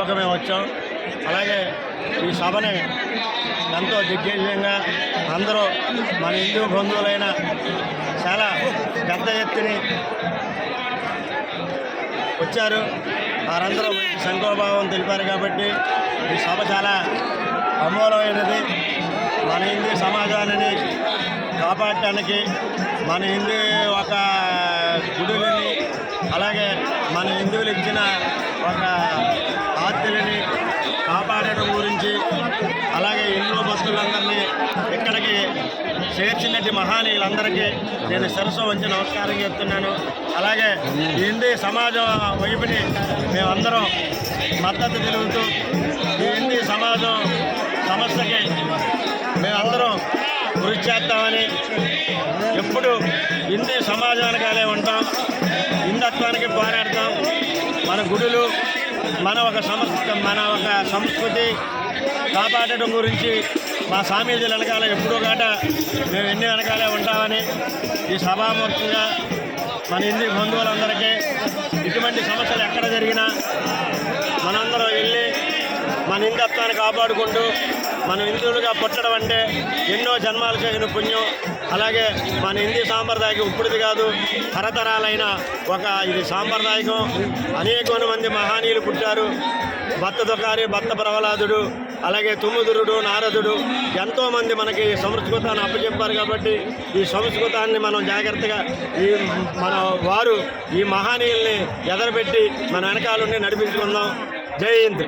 సభకు మేము వచ్చాం. అలాగే ఈ సభని ఎంతో దిగ్విజయంగా అందరూ మన హిందూ బంధువులైన చాలా పెద్ద ఎత్తుని వచ్చారు. వారందరూ సంఘీభావం తెలిపారు కాబట్టి ఈ సభ చాలా అమూలమైనది. మన హిందూ సమాజాన్ని కాపాడటానికి మన హిందూ ఒక గుడులని అలాగే మన హిందువులు ఇచ్చిన ఒక ఆస్తులని కాపాడడం గురించి అలాగే హిందూ భక్తులందరినీ ఇక్కడికి చేర్చినట్టు మహానీయులందరికీ నేను శిరస్సు వంచి నమస్కారం చేస్తున్నాను. అలాగే హిందూ సమాజం వైపుని మేమందరం మద్దతు తెలుపుతూ ఈ హిందూ సమాజం సమస్యకి మేమందరం కృషి చేస్తామని, ఎప్పుడు హిందూ సమాజానికాలే ఉంటాం, హిందుత్వానికి పోరాడతాం. మన గుడులు మన ఒక సంస్కృతి కాపాడటం గురించి మా స్వామీజీల వెనకాల ఎప్పుడూ గట మేము ఎన్ని వెనకాలే ఉంటామని ఈ సభాముఖంగా మన హిందూ బంధువులందరికీ ఇటువంటి సమస్యలు ఎక్కడ జరిగినా మనందరం వెళ్ళి మన హిందుత్వాన్ని కాపాడుకుంటూ మనం హిందువులుగా పుట్టడం అంటే ఎన్నో జన్మాలు చేసిన పుణ్యం. అలాగే మన హిందూ సాంప్రదాయకం ఇప్పుడుది కాదు, తరతరాలైన ఇది సాంప్రదాయకం. అనేక మంది మహానీయులు పుట్టారు. భక్త దుకారి, భక్త ప్రహ్లాదుడు, అలాగే తుమ్ముదురుడు, నారదుడు ఎంతోమంది మనకి సంస్కృతాన్ని అప్పచెప్పారు. కాబట్టి ఈ సంస్కృతాన్ని మనం జాగ్రత్తగా వారు ఈ మహానీయుల్ని ఎదరబెట్టి మన వెనకాలండి నడిపించుకుందాం. జై హింద్.